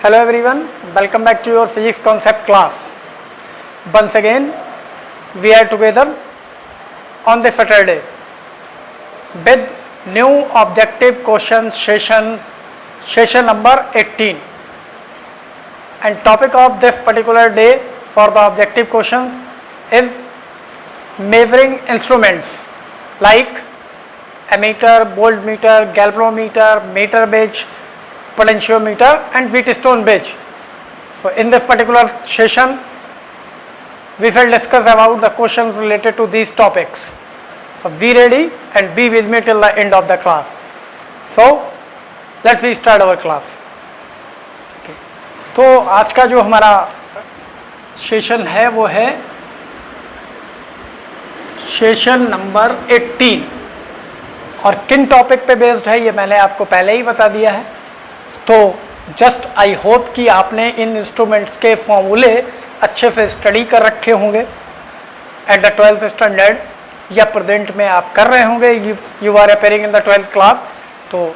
Hello everyone, welcome back to your physics concept class. Once again, we are together on the Saturday with new objective question session number 18. And topic of this particular day for the objective questions is measuring instruments like ammeter, voltmeter, galvanometer, meter gauge, potentiometer and Wheatstone gauge. So in this particular session we shall discuss about the questions related to these topics. So be ready and be with me till the end of the class. So let's we start our class. Okay. तो आज का जो हमारा session है वो है session number 18 और किन टॉपिक पे बेस्ड है ये मैंने आपको पहले ही बता दिया है. तो जस्ट आई होप कि आपने इन इंस्ट्रूमेंट्स के फॉर्मूले अच्छे से स्टडी कर रखे होंगे एट द 12th स्टैंडर्ड या प्रेजेंट में आप कर रहे होंगे. You are appearing in the 12th class. तो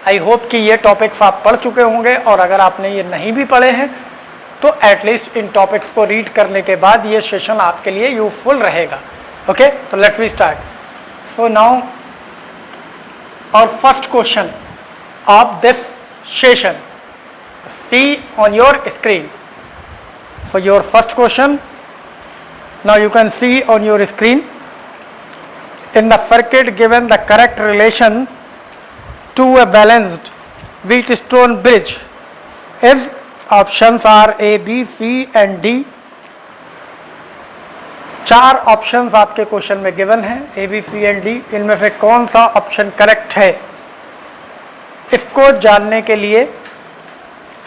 आई होप कि ये टॉपिक्स आप पढ़ चुके होंगे और अगर आपने ये नहीं भी पढ़े हैं तो एटलीस्ट इन टॉपिक्स को रीड करने के बाद ये सेशन आपके लिए यूजफुल रहेगा. ओके, तो let's we start. So now और first question of this session. See on your screen. For your first question, now you can see on your screen in the circuit given the correct relation to a balanced Wheatstone bridge if options are A, B, C and D. 4 options आपके question में given हैं A, B, C and D. इनमें से कौन सा option correct है इसको जानने के लिए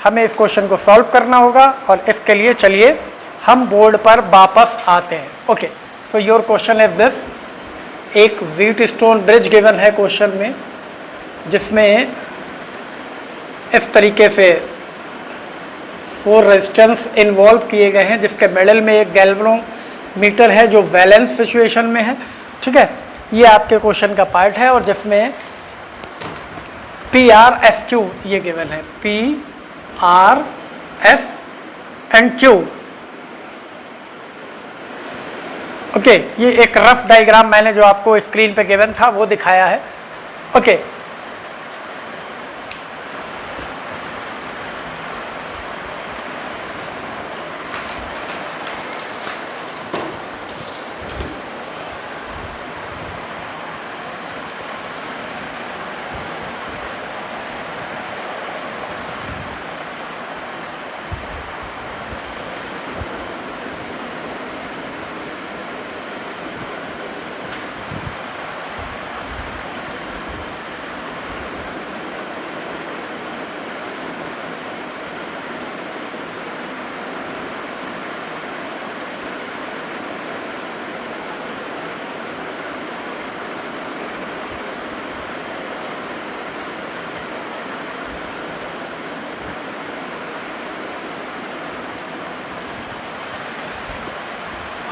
हमें इस क्वेश्चन को सॉल्व करना होगा और इसके लिए चलिए हम बोर्ड पर वापस आते हैं. Okay, so your question is this. एक व्हीटस्टोन ब्रिज गिवन है क्वेश्चन में जिसमें इस तरीके से 4 रेजिस्टेंस इन्वॉल्व किए गए हैं जिसके मिडल में एक गैल्वेनोमीटर है जो वैलेंस सिचुएशन में है. ठीक है, ये आपके क्वेश्चन का पार्ट है और जिसमें PRFQ ये गिवन है. PRF and Q. ओके, ये एक रफ डायग्राम मैंने जो आपको स्क्रीन पे गिवन था वो दिखाया है. ओके,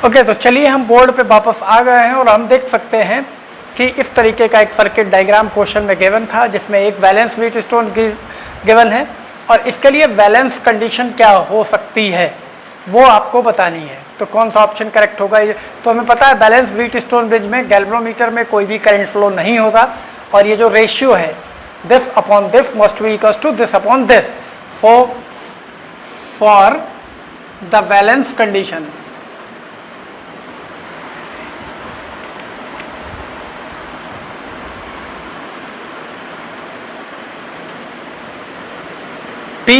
ओके, तो चलिए हम बोर्ड पे वापस आ गए हैं और हम देख सकते हैं कि इस तरीके का एक सर्किट डायग्राम क्वेश्चन में गिवन था जिसमें एक बैलेंस व्हीटस्टोन गिवन है और इसके लिए बैलेंस कंडीशन क्या हो सकती है वो आपको बतानी है. तो कौन सा ऑप्शन करेक्ट होगा. तो हमें पता है बैलेंस व्हीटस्टोन ब्रिज में गैल्वेनोमीटर में कोई भी करंट फ्लो नहीं होता और ये जो रेशियो है this upon this must be equals to this upon this for the balance condition. P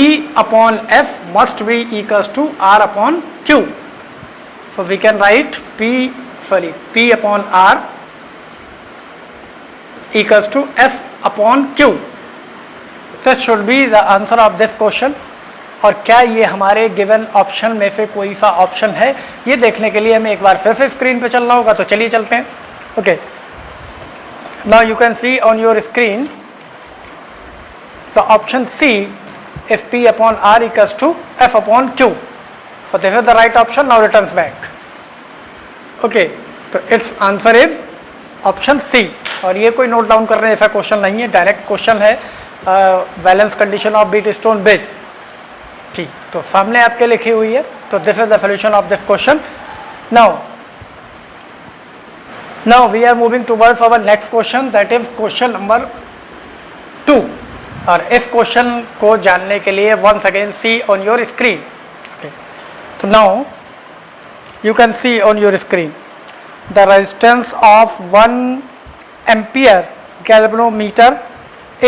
upon F must be equals to R upon Q. So we can write P upon R equals to F upon Q. This should be the answer of this question. और क्या ये हमारे given option में से कोई सा option है ये देखने के लिए हमें एक बार फिर से स्क्रीन पे चलना होगा. तो चलिए चलते हैं. Okay, now you can see on your screen the option C if P upon R equals to F upon Q. So this is the right option. Now returns back. Okay, so its answer is option C. और ये कोई note down करने जैसा question नहीं है, direct question है. Balance condition of Wheatstone bridge ठीक, तो सामने आपके लिखी हुई है, तो this is the solution of this question. Now we are moving towards our next question, that is question number 2. और इस क्वेश्चन को जानने के लिए once again see on your screen. Okay, तो now you can see on your screen the resistance of 1 ampere galvanometer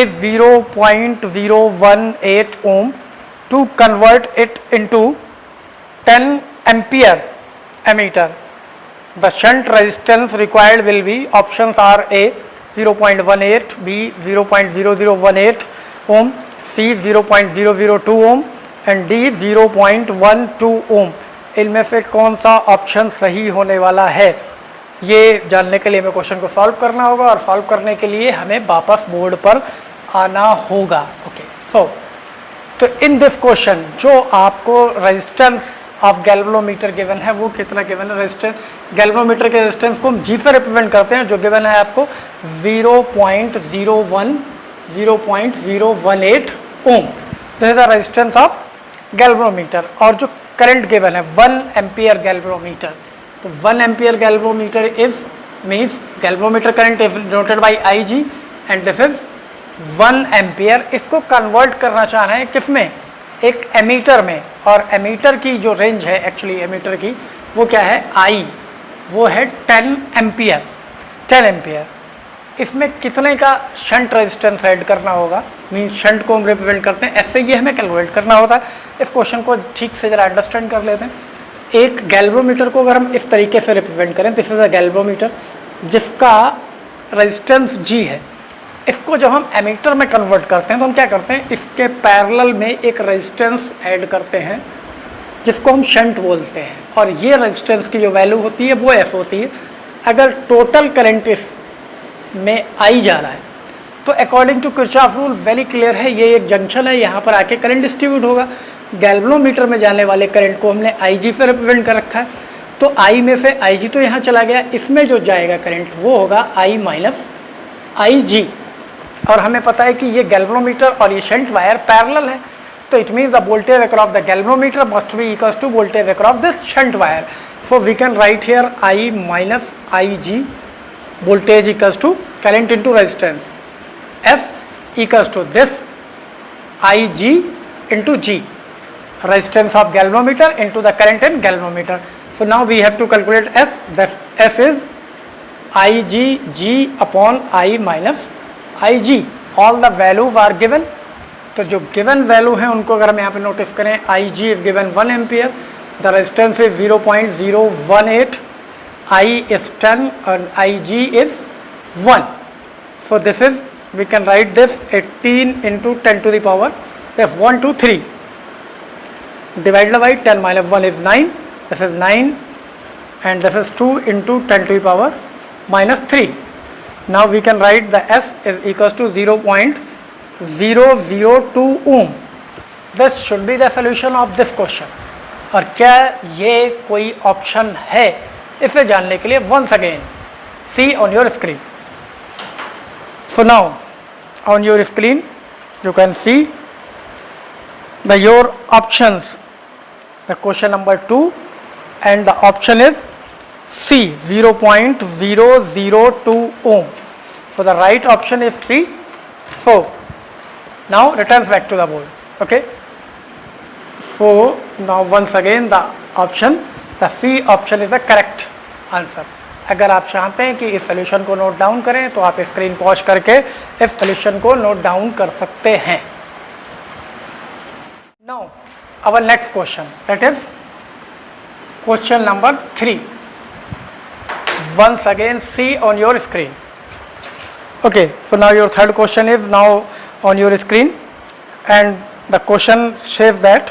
is 0.018 ohm. To convert it into 10 ampere ammeter, the shunt resistance required will be, options are A 0.18, B 0.0018 ohm, C 0.002 ohm and D 0.12 ohm. इनमें से कौन सा option सही होने वाला है, ये जानने के लिए हमें क्वेश्चन को सॉल्व करना होगा, और सॉल्व करने के लिए हमें वापस बोर्ड पर आना होगा. ओके, सो तो इन दिस क्वेश्चन जो आपको रेजिस्टेंस ऑफ गैल्वेनोमीटर गिवन है वो कितना गिवन है. रेजिस्टेंस गैल्वेनोमीटर के रेजिस्टेंस को हम जी से रिप्रेजेंट करते हैं, जो गिवन है आपको 0.018 ohm. This is the resistance of galvanometer. और जो करंट गिवन है 1 एम्पियर गैल्वेनोमीटर, तो 1 ampere galvanometer is means galvanometer current is denoted by IG and this is 1 ampere. इसको कन्वर्ट करना चाह रहे हैं किस में, एक एमीटर में. और एमीटर की जो रेंज है एक्चुअली एमीटर की वो क्या है, I, वो है 10 एम्पियर. 10 एम्पियर इसमें कितने का शंट रेजिस्टेंस ऐड करना होगा, मीन्स शंट को हम रिप्रेजेंट करते हैं ऐसे, ये हमें कैलकुलेट करना होता है. इस क्वेश्चन को ठीक से जरा अंडरस्टैंड कर लेते हैं. एक गैल्वेनोमीटर को अगर हम इस तरीके से रिप्रेजेंट करें, दिस इज अ गैल्वेनोमीटर जिसका रेजिस्टेंस G है. इसको जब हम एमीटर में कन्वर्ट करते हैं तो हम क्या करते हैं, इसके पैरेलल में एक रेजिस्टेंस ऐड करते हैं जिसको हम शंट बोलते हैं. और ये रेजिस्टेंस की जो वैल्यू होती है वो F होती है. अगर टोटल करंट इस में I जा रहा है तो according to Kirchhoff rule very clear है, ये एक जंक्शन है, यहाँ पर आके करंट डिस्ट्रीब्यूट होगा. गैल्वेनोमीटर में जाने वाले करंट को हमने IG से रिप्रेजेंट कर रखा है, तो I में से IG तो यहाँ चला गया, इसमें जो जाएगा करंट वो होगा I माइनस IG. और हमें पता है कि ये गैल्वेनोमीटर और ये शंट वायर पैरेलल है, तो it means the voltage across the galvanometer must be equals to voltage across this shunt wire. So we can write here I minus IG voltage equals to current into resistance, F equals to this IG into G, resistance of galvanometer into the current in galvanometer. So now we have to calculate S. That S is IG upon I minus IG. All the values are given. तो जो given value है उनको अगर हम यहाँ पे notice करें, IG is given 1 ampere, the resistance is 0.018, I is 10 and IG is 1. So this is, we can write this 18 into 10 to the power, that's 1, 2, 3. Divided by 10 minus 1 is 9, this is 9 and this is 2 into 10 to the power minus 3. Now we can write the S is equals to 0.002 ohm. This should be the solution of this question. और क्या ये कोई option है, इसे जानने के लिए once again see on your screen. So now on your screen you can see your options, the question number 2, and the option is C 0.002 ohm. So the right option is C. So now returns back to the board. Okay, so now once again the option, the C option is the correct answer. अगर आप चाहते हैं कि इस solution को note down करें तो आप स्क्रीन पॉज करके इस सोल्यूशन को नोट डाउन कर सकते हैं. Now our next question, that is question number 3. Once again see on your screen. Okay, so now your third question is now on your screen and the question says that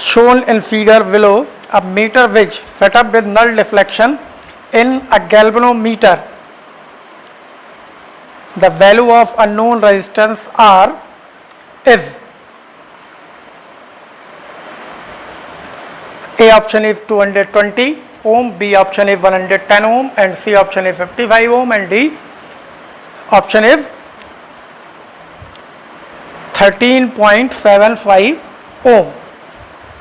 shown in figure below, a meter which set up with null deflection in a galvanometer, the value of unknown resistance R is, A option is 220 ohm, B option is 110 ohm and C option is 55 ohm and D option is 13.75 ओम।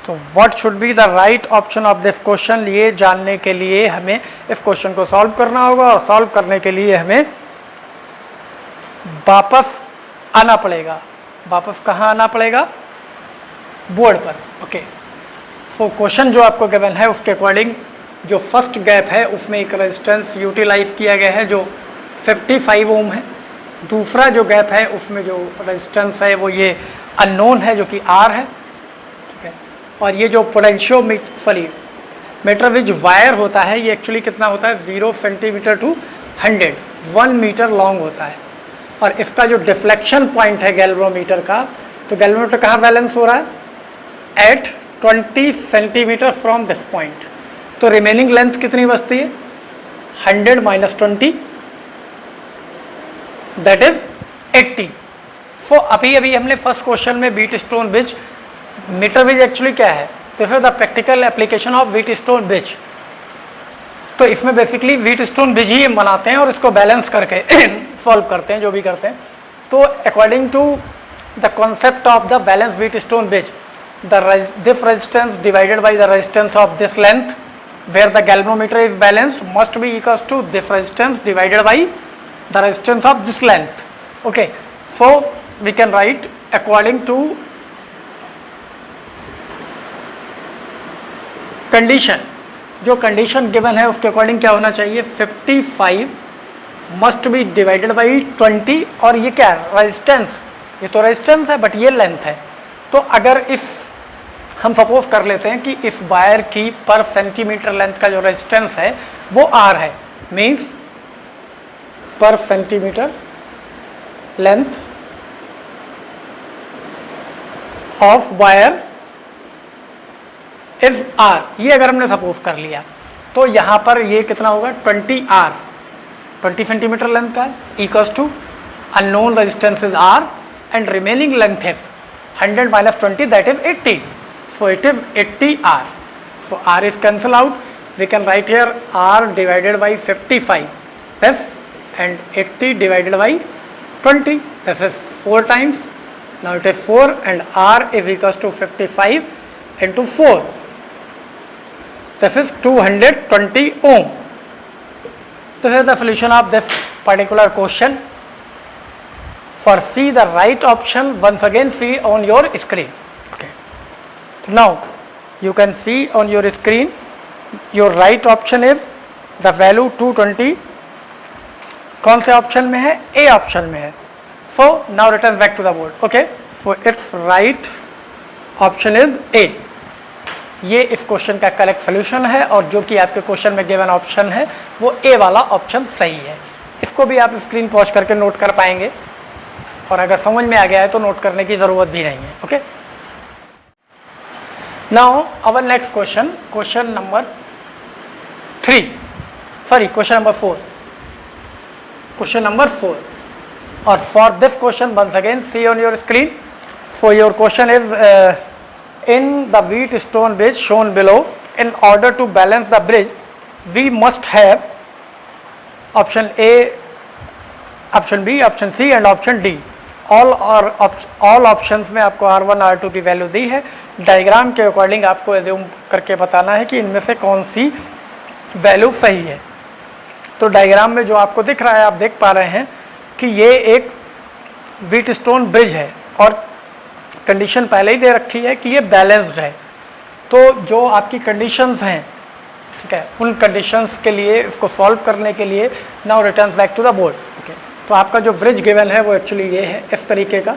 तो what should be the right option of this question, ये जानने के लिए हमें इस क्वेश्चन को solve करना होगा, और सॉल्व करने के लिए हमें वापस आना पड़ेगा। वापस कहाँ आना पड़ेगा? बोर्ड पर। ओके, तो क्वेश्चन जो आपको गिवन है उसके अकॉर्डिंग जो फर्स्ट गैप है उसमें एक रेजिस्टेंस यूटिलाइज किया गया है जो 55 ओम है। दूसरा जो गैप है उसमें जो रेजिस्टेंस है वो ये अननोन है जो कि आर है, ठीक है। और ये जो मीटर विच वायर होता है ये एक्चुअली कितना होता है? 0 सेंटीमीटर टू 1 मीटर लॉन्ग होता है। और इसका जो डिफ्लेक्शन पॉइंट है गैल्वेनोमीटर का, तो गैल्वेनोमीटर कहाँ बैलेंस हो रहा है? At 20 centimetre from this point. तो रिमेनिंग लेंथ कितनी बचती है? 100 माइनस 20, दैट इज 80। सो अभी हमने फर्स्ट क्वेश्चन में wheat stone bridge, metre bridge actually क्या है? तो फिर the practical application of wheat stone bridge. तो इसमें बेसिकली व्हीट स्टोन ब्रिज ही हम बनाते हैं और इसको बैलेंस करके सॉल्व करते हैं, जो भी करते हैं। तो according to the concept of the balance wheat stone bridge, this resistance divided by the resistance of this length where the galvanometer is balanced must be equals to this resistance divided by the resistance of this length. Okay, so we can write according to condition, जो condition given है उसके according क्या होना चाहिए? 55 must be divided by 20। और ये क्या है? resistance, ये तो resistance है बट ये length है। तो अगर इस हम सपोज कर लेते हैं कि इस वायर की पर सेंटीमीटर लेंथ का जो रेजिस्टेंस है वो आर है, मीन्स पर centimetre length of wire is R, ये अगर हमने सपोज कर लिया तो यहाँ पर ये कितना होगा? 20 आर, 20 सेंटीमीटर लेंथ का equals to unknown resistance is R and remaining length is 100 minus 20, that is 80. So it is 80 R. So R is cancel out. We can write here R divided by 55. Yes, and 80 divided by 20. This is 4 times. Now it is 4 and R is equals to 55 into 4. This is 220 ohm. This is the solution of this particular question. For C, the right option, once again see on your screen. Okay. So now you can see on your screen, your right option is the value 220. कौन से option में है? A option में है। So now return back to the board. Okay. So its right option is A. ये इस question का correct solution है और जो कि आपके क्वेश्चन में गिवन ऑप्शन है वो A वाला ऑप्शन सही है। इसको भी आप स्क्रीन पॉज करके नोट कर पाएंगे और अगर समझ में आ गया है तो नोट करने की ज़रूरत भी नहीं है। Okay, now our next question, question number 4, question number 4। और for this question once again see on your screen. So your question is in the wheat stone bridge shown below, in order to balance the bridge we must have option A, option B, option C and option D. All options में आपको R1 R2 की value दी है। Diagram के according आपको assume करके बताना है कि इनमें से कौन सी वैल्यू सही है। तो डायग्राम में जो आपको दिख रहा है, आप देख पा रहे हैं कि ये एक व्हीट स्टोन ब्रिज है और कंडीशन पहले ही दे रखी है कि ये बैलेंस्ड है। तो जो आपकी कंडीशंस हैं, ठीक है, उन कंडीशंस के लिए इसको सॉल्व करने के लिए now return back to the board. Okay, तो आपका जो ब्रिज गिवन है वो एक्चुअली ये है, इस तरीके का।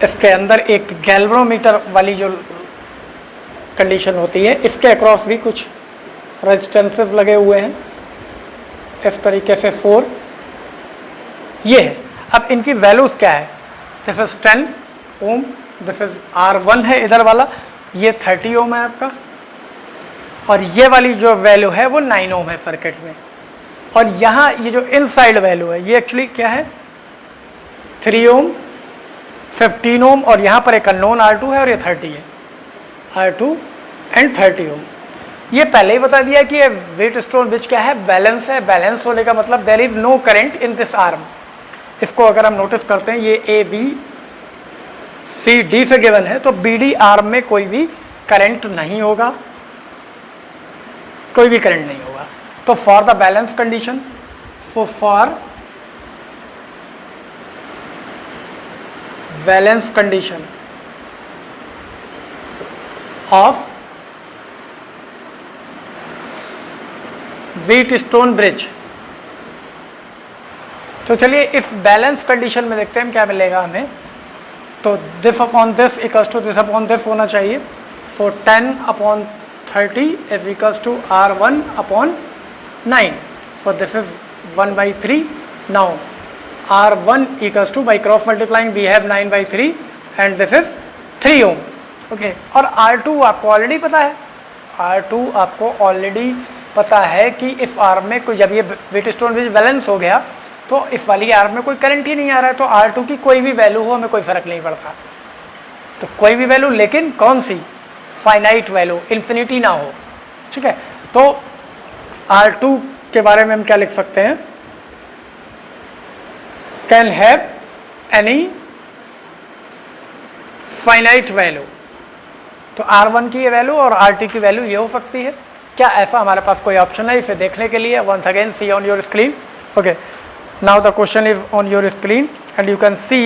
इसके अंदर एक गैल्वेनोमीटर वाली जो कंडीशन होती है, इसके अक्रॉस भी कुछ रेजिस्टेंसेस लगे हुए हैं इस तरीके से 4 ये है। अब इनकी वैल्यूज क्या है? This is 10 ohm, this is R1 है इधर वाला, ये 30 ओम है आपका, और ये वाली जो वैल्यू है वो 9 ओम है सर्किट में। और यहाँ ये जो इनसाइड वैल्यू है ये एक्चुअली क्या है? 3 ओम, 15 ओम, और यहाँ पर एक अननोन R2 है और ये 30 है, R2 एंड 30 ओम। ये पहले ही बता दिया कि वेट स्टोन ब्रिज क्या है, बैलेंस है। बैलेंस होने का मतलब there is no current in this arm. इसको अगर हम नोटिस करते हैं, ये ए बी सी डी से गिवन है, तो बी डी आर्म में कोई भी करंट नहीं होगा, कोई भी करंट नहीं होगा। तो for the balance condition, for balance condition of Wheatstone bridge, तो चलिए इस बैलेंस कंडीशन में देखते हैं क्या मिलेगा हमें। तो this upon this equals to this upon this होना चाहिए। For 10/30 is equals to R1/9। For this is 1/3। Now R1 equals to, by cross multiplying we have 9/3 and this is 3 ohm. Okay, और R2 आपको already पता है, R2 आपको already पता है कि इस आर्म में कोई, जब ये व्हीटस्टोन ब्रिज बैलेंस हो गया तो इस वाली आर्म में कोई करंट ही नहीं आ रहा है, तो R2 की कोई भी वैल्यू हो हमें कोई फर्क नहीं पड़ता। तो कोई भी वैल्यू, लेकिन कौन सी, फाइनाइट वैल्यू, इन्फिनिटी ना हो। ठीक है, तो R2 के बारे में हम क्या लिख सकते हैं, can have any finite value. तो R1 की ये वैल्यू और R2 की वैल्यू ये हो सकती है। क्या ऐसा हमारे पास कोई ऑप्शन है इसे देखने के लिए? Once again see on your screen. Okay, now the question is on your screen and you can see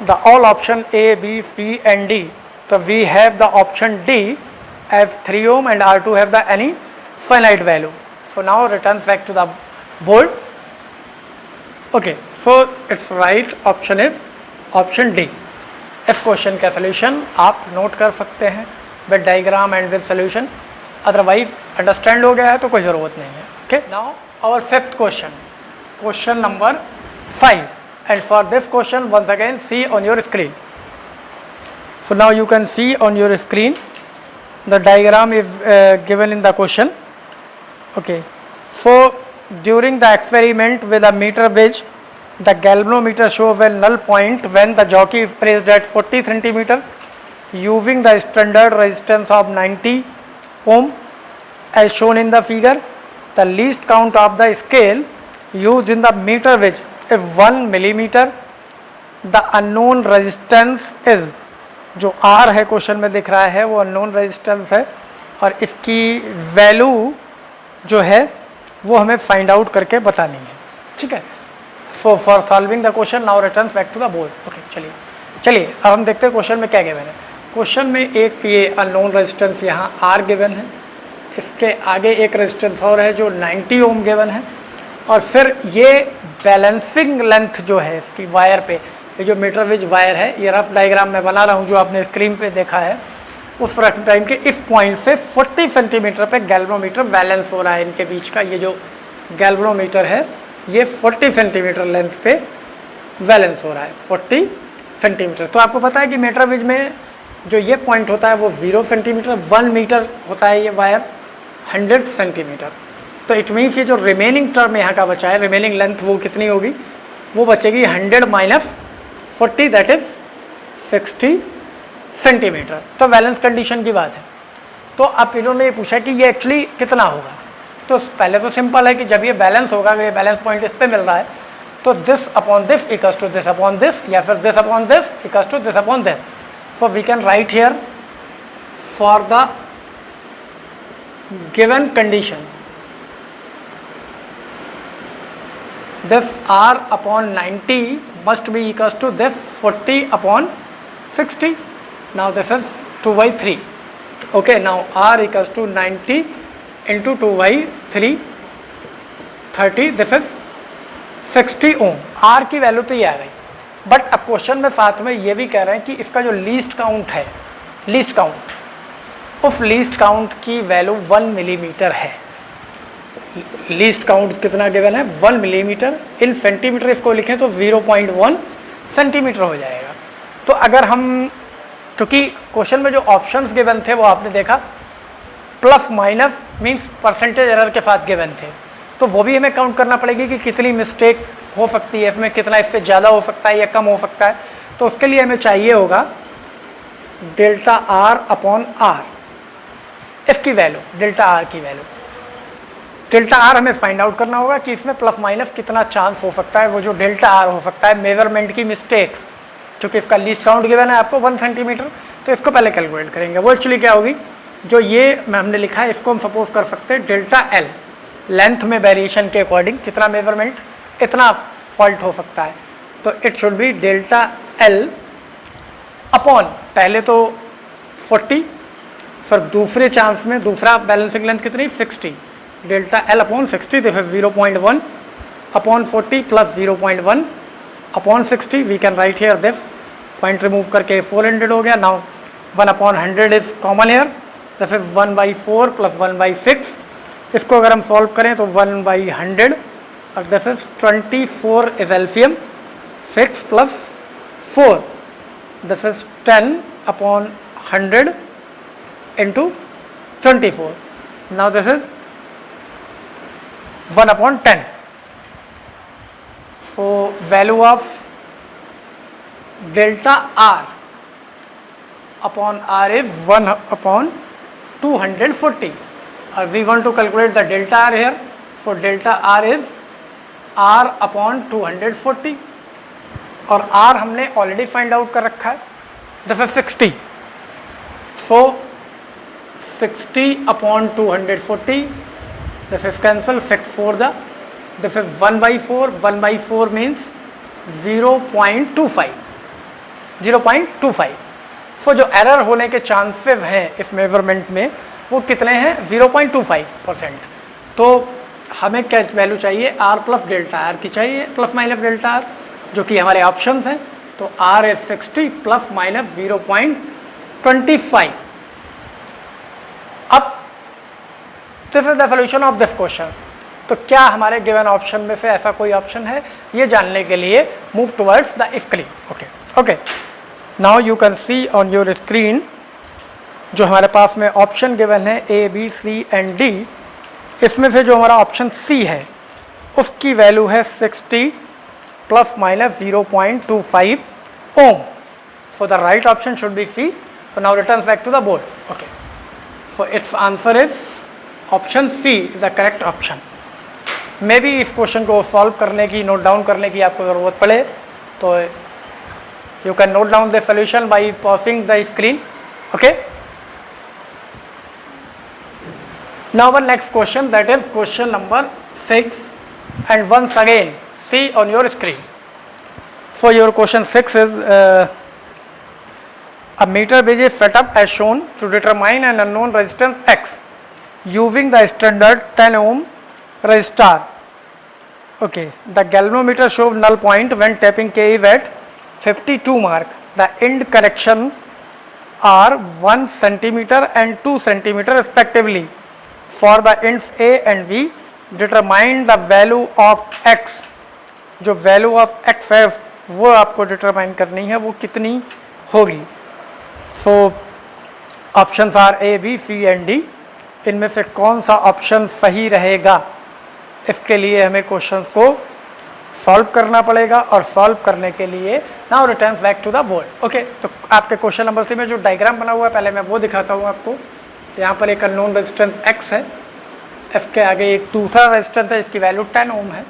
the all option A, B, C and D. So we have the option D as 3 ohm and R2 have the any finite value. So now return back to the board. Okay, so its right option is option D. इस question का solution आप note कर सकते हैं with diagram and with solution, otherwise understand हो गया है तो कोई ज़रूरत नहीं है। Okay, now our fifth question, question number 5, and for this question once again see on your screen. So now you can see on your screen the diagram is given in the question. Okay, so during the experiment with a meter bridge, the galvanometer shows a null point when the jockey is placed at 40 centimeter using the standard resistance of 90 ohm as shown in the figure. The least count of the scale used in the meter bridge is 1 millimeter. The unknown resistance is, जो R है question में दिख रहा है वो unknown resistance है, और इसकी वैल्यू जो है वो हमें फाइंड आउट करके बतानी है। ठीक है, for solving the question now return back to the board. Okay, चलिए अब हम देखते हैं क्वेश्चन में क्या गिवन है। क्वेश्चन में एक ये अननोन रेजिस्टेंस यहाँ R गिवन है, इसके आगे एक रेजिस्टेंस और है जो 90 ओम गिवन है, और फिर ये बैलेंसिंग लेंथ जो है इसकी वायर पे, ये जो मीटर ब्रिज वायर है, ये रफ डायग्राम में बना रहा हूँ जो आपने स्क्रीन पे देखा है, उस रफ टाइम के इस पॉइंट से 40 सेंटीमीटर पे गैल्वेनोमीटर बैलेंस हो रहा है। इनके बीच का ये जो गैल्वेनोमीटर है ये 40 सेंटीमीटर लेंथ पे बैलेंस हो रहा है, 40 सेंटीमीटर। तो आपको पता है कि मीटर ब्रिज में जो ये पॉइंट होता है वो 0 सेंटीमीटर, 1 मीटर होता है ये वायर 100 सेंटीमीटर। तो इट मीन्स ये जो रिमेनिंग टर्म यहाँ का बचा है, रिमेनिंग लेंथ वो कितनी होगी, वो बचेगी 100 माइनस 40 दैट इज 60 सेंटीमीटर। तो बैलेंस कंडीशन की बात है। तो अब इन्होंने ये पूछा कि ये एक्चुअली कितना होगा। तो पहले तो सिंपल है कि जब ये बैलेंस होगा, अगर ये बैलेंस पॉइंट इस पे मिल रहा है तो this upon this equals to this upon this, या फिर this upon this equals to this upon this. So we can write here for the given condition this R upon 90 must be equals to this 40 upon 60. Now this is 2/3. Okay, now R equals to 90 into 2/3 30, this is 60 ohm. R की value तो ये आ गई, but अब question में साथ में ये भी कह रहे हैं कि इसका जो लीस्ट काउंट है, लीस्ट काउंट, उस लीस्ट काउंट की वैल्यू 1 मिलीमीटर है। लीस्ट काउंट कितना गिवन है, 1 मिलीमीटर। इन सेंटीमीटर इसको लिखें तो 0.1 सेंटीमीटर हो जाएगा। तो अगर हम, क्योंकि क्वेश्चन में जो ऑप्शंस गिवन थे वो आपने देखा plus minus means percentage error के साथ गिवन थे, तो वो भी हमें काउंट करना पड़ेगी कि कितनी मिस्टेक हो सकती है इसमें, कितना इससे ज़्यादा हो सकता है या कम हो सकता है। तो उसके लिए हमें चाहिए होगा delta R upon R। F की वैल्यू, डेल्टा आर की वैल्यू। डेल्टा आर हमें फाइंड आउट करना होगा कि इसमें प्लस माइनस कितना चांस हो सकता है, वो जो डेल्टा आर हो सकता है मेजरमेंट की मिस्टेक्स, क्योंकि इसका लीस्ट काउंट गिवन है आपको 1 सेंटीमीटर, तो इसको पहले कैलकुलेट करेंगे। वो एक्चुअली क्या होगी, जो ये हमने लिखा है इसको हम सपोज कर सकते हैं डेल्टा एल, लेंथ में वेरिएशन के अकॉर्डिंग कितना मेजरमेंट इतना फॉल्ट हो सकता है, तो it should be delta L upon पहले तो 40, फिर दूसरे चांस में दूसरा बैलेंसिंग लेंथ कितनी 60, delta L upon 60, this is 0.1 upon 40 plus 0.1 upon 60, we can write here this, point remove करके 400 हो गया। Now 1 upon 100 is common here, this is 1/4 plus 1/6, इसको अगर हम सॉल्व करें तो 1/100 और this is 24 is LCM, 6 plus 4, this is 10 upon 100 into 24. Now this is 1 upon 10. So value of delta R upon R is 1 upon 240. We want to calculate the delta R here. So delta R is R upon 240 और R हमने already find out कर रखा है, this is 60. So 60 upon 240, this is cancel, 6 4 the, this is 1/4, 1/4 means 0.25, 0.25. So जो error होने के chances हैं इस मेजरमेंट में वो कितने हैं 0.25%। तो हमें क्या वैल्यू चाहिए, आर प्लस डेल्टा आर की चाहिए, प्लस माइनस डेल्टा आर, जो कि हमारे ऑप्शंस हैं। तो आर इज 60 प्लस माइनस 0.25। अब this is the solution of this question. तो क्या हमारे गिवन ऑप्शन में से ऐसा कोई ऑप्शन है, ये जानने के लिए move towards the screen. Okay, now you can see on your screen जो हमारे पास में ऑप्शन गिवन है A B C and D, इसमें से जो हमारा ऑप्शन सी है उसकी वैल्यू है 60 plus minus 0.25 ohm. So the right option should be C. So now return back to the board. Okay, so it's answer is option C is the correct option. Maybe इस क्वेश्चन को solve करने की, note down करने की आपको ज़रूरत पड़े तो you can note down the solution bye pausing the screen. Okay, now our next question, that is question number 6, and once again see on your screen. So your question 6 is a meter bridge is set up as shown to determine an unknown resistance X using the standard 10 ohm resistor. Okay, the galvanometer shows null point when tapping K is at 52 mark. The end correction are 1 centimeter and 2 centimeter respectively. For the ends A and B, determine the value of X. जो value of X है वो आपको determine करनी है, वो कितनी होगी। So options are A B C and D, इनमें से कौन सा ऑप्शन सही रहेगा, इसके लिए हमें क्वेश्चंस को सॉल्व करना पड़ेगा। और सॉल्व करने के लिए now return back to the board. Okay, तो आपके क्वेश्चन नंबर 3 में जो डायग्राम बना हुआ है पहले मैं वो दिखाता हूँ आपको। यहाँ पर एक अननोन रेजिस्टेंस X है, इसके आगे एक दूसरा रेजिस्टेंस है, इसकी वैल्यू 10 ओम है,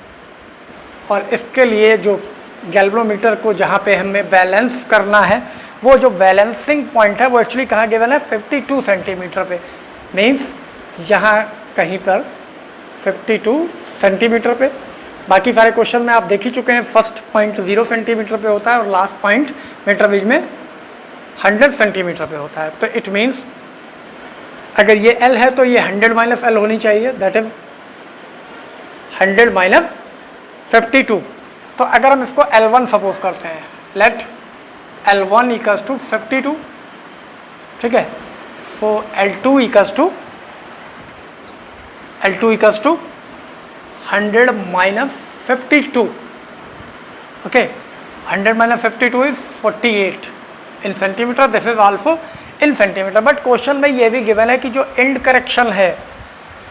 और इसके लिए जो गैल्वेनोमीटर को जहाँ पे हमें बैलेंस करना है, वो जो बैलेंसिंग पॉइंट है वो एक्चुअली कहाँ गिवन है 52 सेंटीमीटर पे, मीन्स यहाँ कहीं पर 52 सेंटीमीटर पे। बाकी सारे क्वेश्चन में आप देख ही चुके हैं, फर्स्ट पॉइंट 0 सेंटीमीटर पे होता है और लास्ट पॉइंट मीटर ब्रिज में 100 सेंटीमीटर पे होता है। तो इट मीन्स अगर ये L है तो ये 100 माइनस L होनी चाहिए, दैट इज 100 माइनस 52। तो अगर हम इसको L1 सपोज करते हैं, लेट L1 इक्वल्स टू 52, ठीक है। So L2 equals to 100 minus 52। Okay, 100 minus 52 is 48 in centimetre, this is also in centimetre. But question में ये भी गिवन है कि जो एंड करेक्शन है,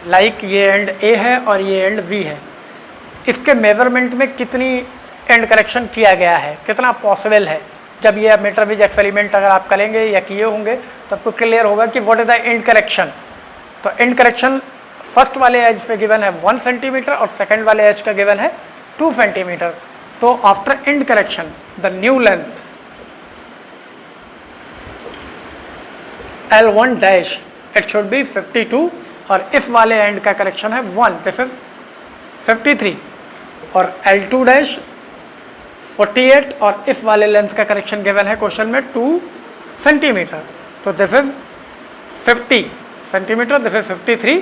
लाइक ये एंड ए है और ये एंड बी है, इसके मेजरमेंट में कितनी एंड करेक्शन किया गया है, कितना पॉसिबल है। जब ये मीटर ब्रिज एक्सपेरिमेंट अगर आप करेंगे या किए होंगे तो आपको क्लियर होगा कि what is the end correction. तो एंड करेक्शन फर्स्ट वाले एज पे गिवन है 1 सेंटीमीटर और सेकंड वाले एज का गिवन है 2 सेंटीमीटर। तो after and correction the new length L1 dash it should be 52 और इस वाले एंड का करेक्शन है 1, दिस इज 53 और L2 डैश 48 और इस वाले लेंथ का करेक्शन गिवन है क्वेश्चन में 2 सेंटीमीटर। तो this is 50 centimetre, this is 53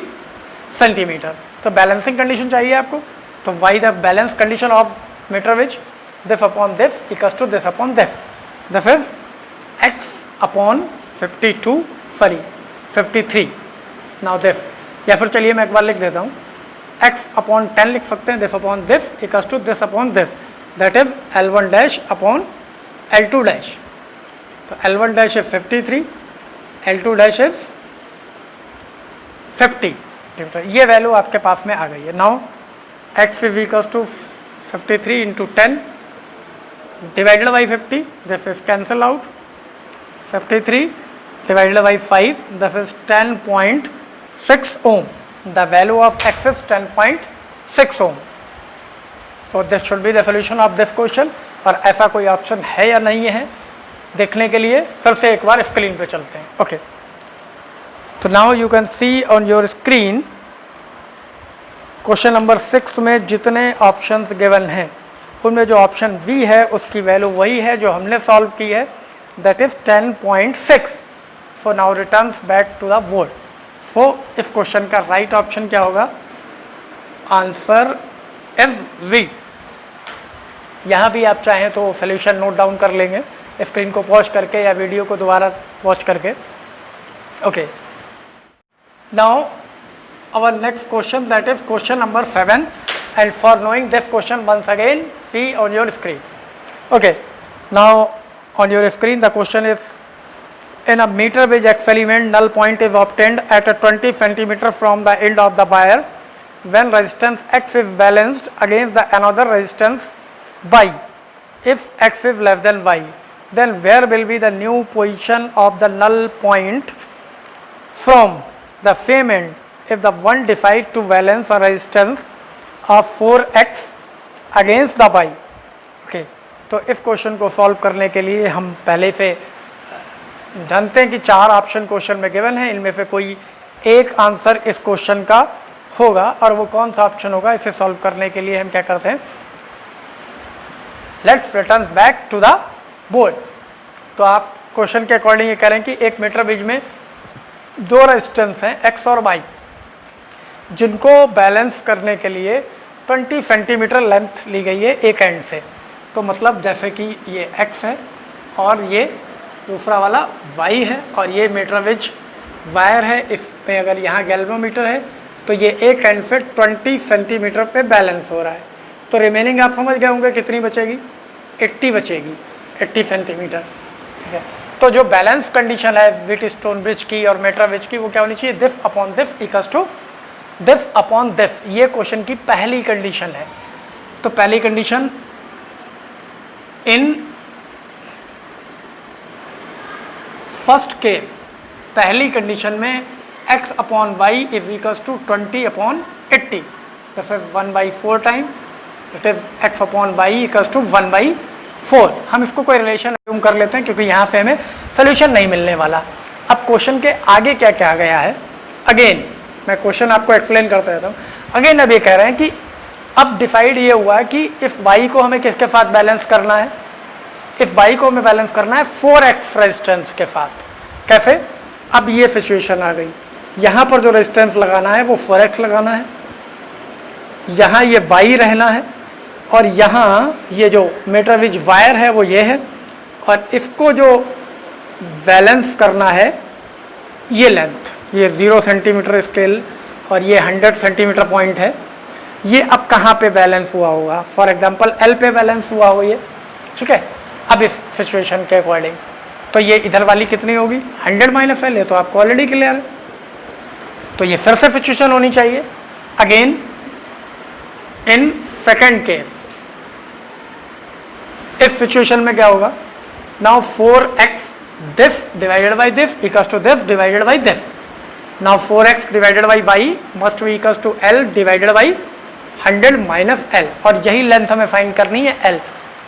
centimetre. तो बैलेंसिंग कंडीशन चाहिए आपको, तो why the balance condition of meter which this upon this equals to this upon this, this is x upon 53 now this, या फिर चलिए मैं एक बार लिख देता हूँ, x अपॉन 10 लिख सकते हैं, this upon this equals to this upon this, that is L1 dash upon L2 dash. तो L1 dash is 53, L2 dash is 50। ये वैल्यू आपके पास में आ गई है। Now x is equals to 53 into 10 divided by 50, this is cancel out, 53 divided by 5, this is 10.6 ohm. The value of x is 10.6 ohm. So this should be the solution of this question. और ऐसा कोई option है या नहीं है देखने के लिए फिर से एक बार स्क्रीन पे चलते हैं। ओके, तो now you can see on your screen question number 6 में जितने ऑप्शंस गिवन हैं उनमें जो ऑप्शन बी है उसकी वैल्यू वही है जो हमने सॉल्व की है, that is 10.6। So now returns back to the board. So इस क्वेश्चन का राइट ऑप्शन क्या होगा? Answer is B. यहाँ भी आप चाहें तो सोल्यूशन नोट डाउन कर लेंगे स्क्रीन को पॉज करके या वीडियो को दोबारा पॉज करके। Okay, now our next question, that is question number 7, and for knowing this question once again see on your screen. Okay, now on your screen the question is, in a meter bridge experiment null point is obtained at a 20 centimeter from the end of the wire when resistance x is balanced against the another resistance y. If x is less than y, then where will be the new position of the null point from the same end if the one decide to balance a resistance of 4x against the y. Okay, तो इस क्वेश्चन को solve करने के लिए हम पहले से जानते हैं कि 4 ऑप्शन क्वेश्चन में गिवन है, इनमें से कोई एक आंसर इस क्वेश्चन का होगा और वो कौन सा ऑप्शन होगा इसे सॉल्व करने के लिए हम क्या करते हैं, let's return back to the board. तो आप क्वेश्चन के अकॉर्डिंग ये कह रहे हैं कि एक मीटर ब्रिज में 2 रेजिस्टेंस हैं x और y, जिनको बैलेंस करने के लिए 20 सेंटीमीटर लेंथ ली गई है एक एंड से। तो मतलब जैसे कि ये x है और ये दूसरा वाला y है और ये मीटर ब्रिज वायर है, इसमें अगर यहाँ गैल्वेनोमीटर है तो ये एक एंड से 20 सेंटीमीटर पे बैलेंस हो रहा है। तो रिमेनिंग आप समझ गए होंगे कितनी बचेगी, 80 बचेगी, 80 सेंटीमीटर। ठीक है, तो जो बैलेंस कंडीशन है विट स्टोन ब्रिज की और मीटर ब्रिज की वो क्या होनी चाहिए, this upon this equals to this upon this. ये क्वेश्चन की पहली कंडीशन है। तो पहली कंडीशन, इन फर्स्ट केस पहली कंडीशन में x upon Y is equals to 20 upon 80, this is 1/4 time, it is x upon Y equals to 1/4। हम इसको कोई रिलेशन अज्यूम कर लेते हैं क्योंकि यहाँ से हमें सोल्यूशन नहीं मिलने वाला। अब क्वेश्चन के आगे क्या क्या गया है, अगेन मैं क्वेश्चन आपको एक्सप्लेन करता रहता हूँ। अगेन अब ये कह रहे हैं कि अब डिसाइड ये हुआ है कि इस y को हमें किसके साथ बैलेंस करना है, इस y को हमें बैलेंस करना है 4x रेजिस्टेंस के साथ। कैसे? अब ये सिचुएशन आ गई, यहाँ पर जो रेजिस्टेंस लगाना है वो 4x लगाना है, यहाँ ये y रहना है और यहाँ ये जो मीटर ब्रिज वायर है वो ये है और इसको जो बैलेंस करना है ये लेंथ, ये 0 सेंटीमीटर स्केल और ये 100 सेंटीमीटर पॉइंट है। ये अब कहाँ पे बैलेंस हुआ होगा, फॉर एग्जांपल L पे बैलेंस हुआ हो ये। ठीक है, अब इस सिचुएशन के अकॉर्डिंग तो ये इधर वाली कितनी होगी, 100 माइनस L है, तो आपको ऑलरेडी क्लियर है। तो ये फिर से सिचुएशन होनी चाहिए। अगेन इन सेकेंड केस इस सिचुएशन में क्या होगा, now 4x this divided by this equals to this divided by this. Now 4x divided by y must be equals to l divided by 100 minus l, और यही length हमें find करनी है l,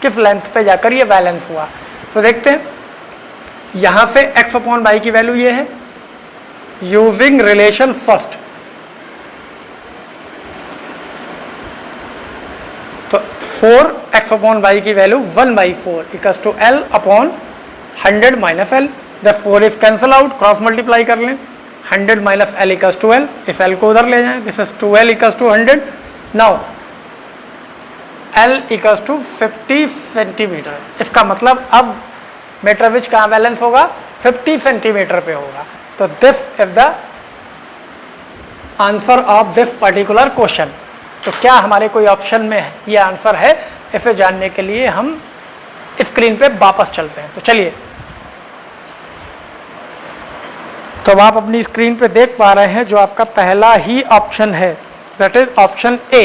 किस लेंथ पे जाकर ये बैलेंस हुआ। तो देखते हैं यहाँ से x अपॉन y की वैल्यू ये है, यूजिंग रिलेशन फर्स्ट। तो 4x अपॉन y की value 1/4 equals to l upon 100 minus l। जब 4 if cancel out, cross multiply कर लें, 100 minus l equals to l, if l को उधर ले जाएं, this is 2l equals to 100। Now l equals to 50 centimetre. इसका मतलब अब मीटर विच कहाँ बैलेंस होगा, 50 सेंटीमीटर पे होगा। तो this is the answer of this particular question. तो क्या हमारे कोई ऑप्शन में ये आंसर है, इसे जानने के लिए हम स्क्रीन पे वापस चलते हैं। तो चलिए, तो आप अपनी स्क्रीन पे देख पा रहे हैं जो आपका पहला ही ऑप्शन है, दैट इज ऑप्शन ए,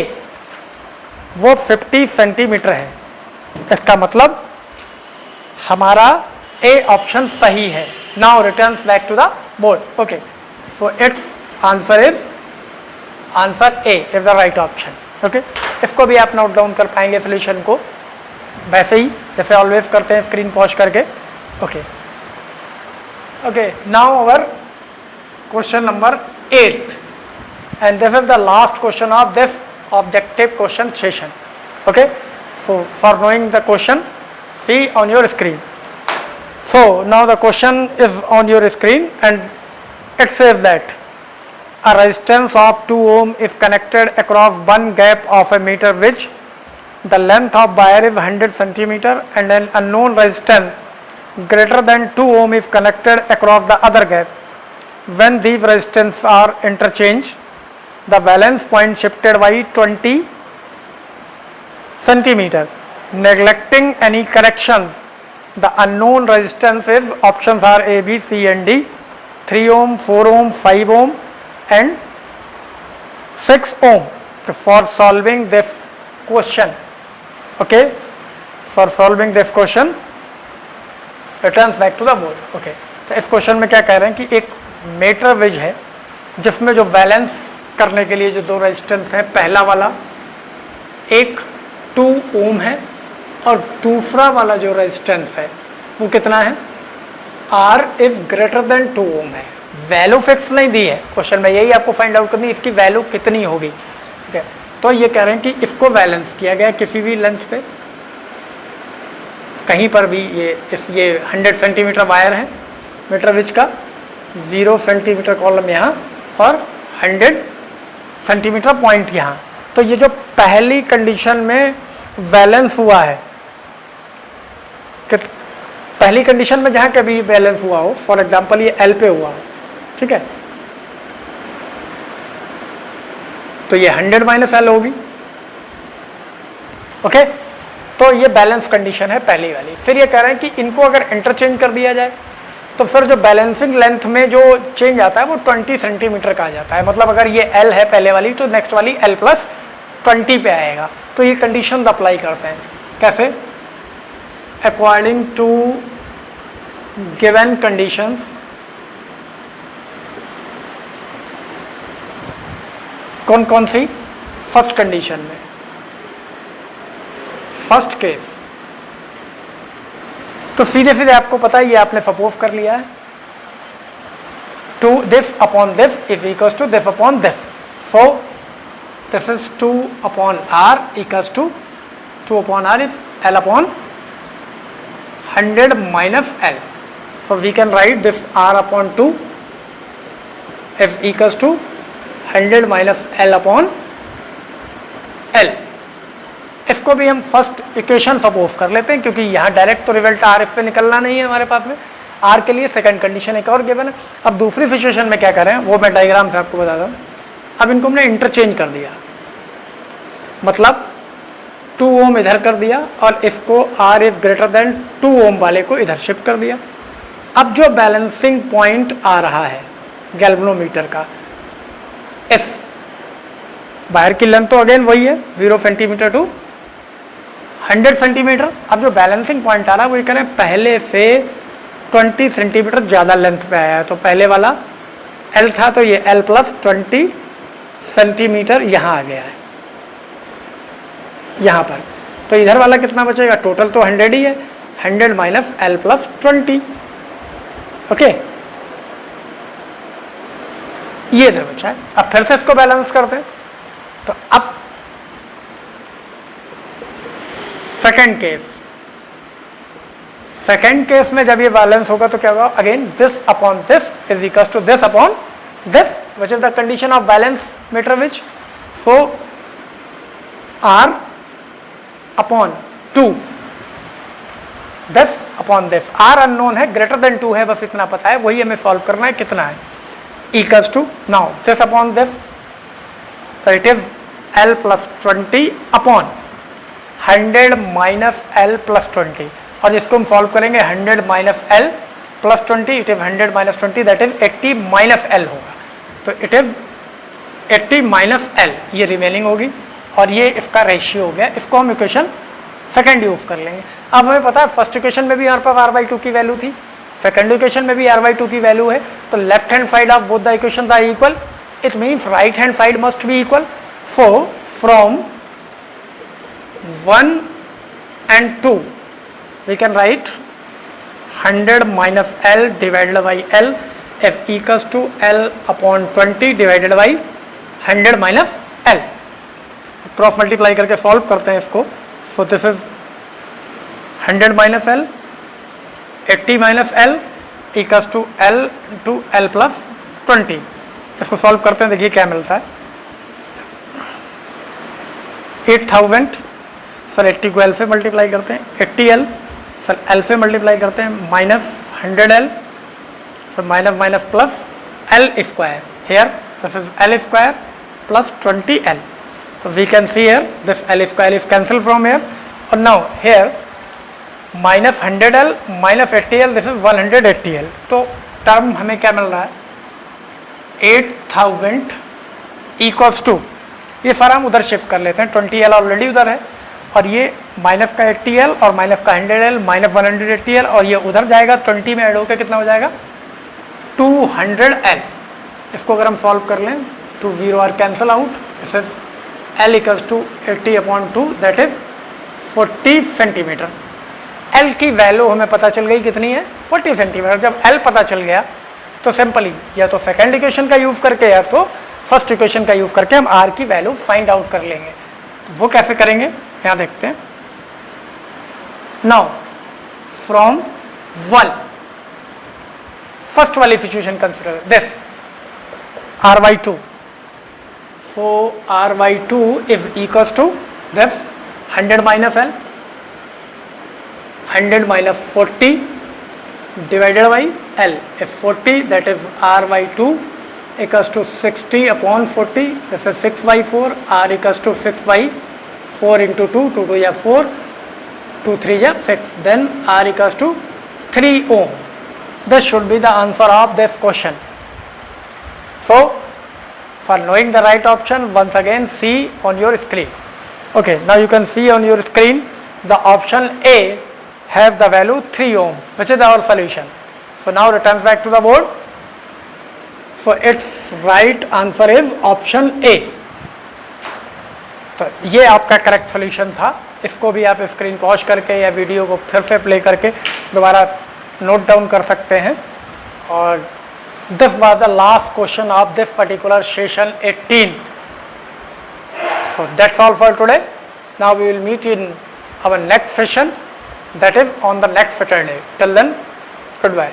वो 50 सेंटीमीटर है। इसका मतलब हमारा ए ऑप्शन सही है। Now returns back to the board. Okay, so it's answer is answer A is the right option. Okay, इसको भी आप नोट डाउन कर पाएंगे सोल्यूशन को, वैसे ही जैसे ऑलवेज करते हैं स्क्रीन पॉज करके। Okay okay, now our question number 8 and this is the last question of this objective question session. Okay, so for knowing the question, see on your screen. So now the question is on your screen and it says that a resistance of 2 ohm is connected across one gap of a meter which the length of wire is 100 centimeter and an unknown resistance greater than 2 ohm is connected across the other gap. When these resistances are interchanged, the valence point shifted by 20 centimeter. Neglecting any corrections, the unknown resistance is, options are A, B, C and D, 3 ohm, 4 ohm, 5 ohm and 6 ohm. So for solving this question, okay, for solving this question, returns back to the board. Okay, तो इस question में क्या कह रहे हैं कि एक metre veg है जिसमें जो बैलेंस करने के लिए जो दो रेजिस्टेंस है, पहला वाला एक 2 ओम है और दूसरा वाला जो रेजिस्टेंस है वो कितना है, R इज ग्रेटर देन 2 ओम है। वैल्यू फिक्स नहीं दी है क्वेश्चन में, यही आपको फाइंड आउट करनी है इसकी वैल्यू कितनी होगी। ठीक है, तो ये कह रहे हैं कि इसको बैलेंस किया गया किसी भी लेंथ पे, कहीं पर भी ये 100 सेंटीमीटर वायर है मीटर विच का, 0 सेंटीमीटर कॉलम यहाँ और 100 सेंटीमीटर पॉइंट यहाँ। तो ये जो पहली कंडीशन में बैलेंस हुआ है, पहली कंडीशन में जहाँ कभी बैलेंस हुआ हो, फॉर एग्जांपल ये L पे हुआ हो, ठीक है, तो ये 100 माइनस L होगी। ओके, तो ये बैलेंस कंडीशन है पहली वाली। फिर ये कह रहे हैं कि इनको अगर इंटरचेंज कर दिया जाए तो फिर जो बैलेंसिंग लेंथ में जो चेंज आता है वो 20 सेंटीमीटर का आ जाता है। मतलब अगर ये L है पहले वाली तो नेक्स्ट वाली L प्लस 20 पे आएगा। तो ये कंडीशन अप्लाई करते हैं, कैसे, अकॉर्डिंग टू गिवन कंडीशंस, कौन कौन सी, फर्स्ट कंडीशन में, फर्स्ट केस, तो सीधे सीधे आपको पता है ये आपने सपोज कर लिया है, to this upon this is equals to this upon this. So this is 2 upon R equals to 2 upon R is L upon 100 minus L। So we can write this R upon 2 is equals to 100 minus L upon L। इसको भी हम first equation suppose कर लेते हैं क्योंकि यहाँ direct तो result R से निकलना नहीं है हमारे पास में। R के लिए सेकंड कंडीशन एक और गिवन है। अब दूसरी सिचुएशन में क्या करें वो मैं डायग्राम से आपको बताता हूँ। अब इनको हमने इंटरचेंज कर दिया, मतलब 2 ओम इधर कर दिया और इसको R इज ग्रेटर देन 2 ओम वाले को इधर शिफ्ट कर दिया। अब जो बैलेंसिंग पॉइंट आ रहा है गैल्वेनोमीटर का, एफ, वायर की लेंथ तो अगेन वही है 0 सेंटीमीटर टू 100 सेंटीमीटर। अब जो बैलेंसिंग पॉइंट आ रहा है वो ये कह रहे हैं पहले से 20 सेंटीमीटर ज़्यादा लेंथ पे आया है, तो पहले वाला L था तो ये L प्लस 20 सेंटीमीटर यहाँ आ गया है यहाँ पर। तो इधर वाला कितना बचेगा, टोटल तो 100 ही है, 100 माइनस L प्लस 20। ओके, ये इधर बचा है। अब फिर से इसको बैलेंस करते हैं। तो अब सेकेंड केस में जब ये बैलेंस होगा तो क्या होगा, again this upon this is equal to this upon this, which is the condition of balance meter which. So R upon 2 this upon this, R unknown है, ग्रेटर देन 2 है, बस इतना पता है, वही हमें सॉल्व करना है, कितना है, equals to now this upon this, so it is L plus 20 upon 100 minus L plus 20, और इसको हम सॉल्व करेंगे 100 minus L plus 20, it is 100 minus 20 that is 80 minus L होगा, तो it is 80 minus L, ये रिमेनिंग होगी और ये इसका रेशियो हो गया। इसको हम इक्वेशन सेकंड यूज कर लेंगे। अब हमें पता है फर्स्ट इक्वेशन में भी यहाँ पर R/2 की वैल्यू थी, सेकंड इक्वेशन में भी R/2 की वैल्यू है, तो left hand side of both the equations are equal, it means right hand side must be equal. So from 1 and 2 we can write 100 minus L divided by L is equals to L upon 20 divided by 100 minus L. Cross multiply करके solve करते हैं इसको। सो this is 100 minus L, 80 minus L equals to L to L plus 20। इसको solve करते हैं, देखिए क्या मिलता है, 8000 सर 80 को L से मल्टीप्लाई करते हैं, 80L सर L से मल्टीप्लाई करते हैं, minus 100L sir minus minus plus L square, here this is L square plus 20L, so we can see here this L square is cancelled from here, and now here minus 100L minus 80L, this is 180L, तो term हमें क्या मिल रहा है, 8000 equals to, ये सारा हम उधर shift कर लेते हैं, 20L ऑलरेडी उधर है और ये माइनस का 80L और माइनस का 100L माइनस 180L और ये उधर जाएगा, 20 में ऐड होकर कितना हो जाएगा 200L। इसको अगर हम सॉल्व कर लें तो 0 are cancel out, this is L equals to 80/2 that is 40 centimetre. L की वैल्यू हमें पता चल गई कितनी है, 40 सेंटीमीटर। जब L पता चल गया तो सिंपली या तो सेकेंड इक्वेशन का यूज करके या तो फर्स्ट इक्वेशन का यूज करके हम R की वैल्यू फाइंड आउट कर लेंगे। तो वो कैसे करेंगे यहाँ देखते हैं। नाउ फ्रॉम 1 फर्स्ट वाली situation consider this R/2, so R/2 is equals to this 100 minus L, 100 minus 40 divided by L is 40, that is R/2 equals to 60/40, this is 6/4, R equals to 6/4 into 2, 2 2 is 4, 2 3 is 6, then R equals to 3 ohm. This should be the answer of this question. So for knowing the right option, once again see on your screen. Okay, now you can see on your screen the option A have the value 3 ohm, which is our solution. So now returns back to the board. So its right answer is option A. तो ये आपका correct solution था। इसको भी आप screen pause करके या video को फिर से प्ले करके दोबारा नोट डाउन कर सकते हैं। और this was the last question of this particular session 18. So that's all for today. Now we will meet in our next session, that is on the next Saturday. Till then, goodbye.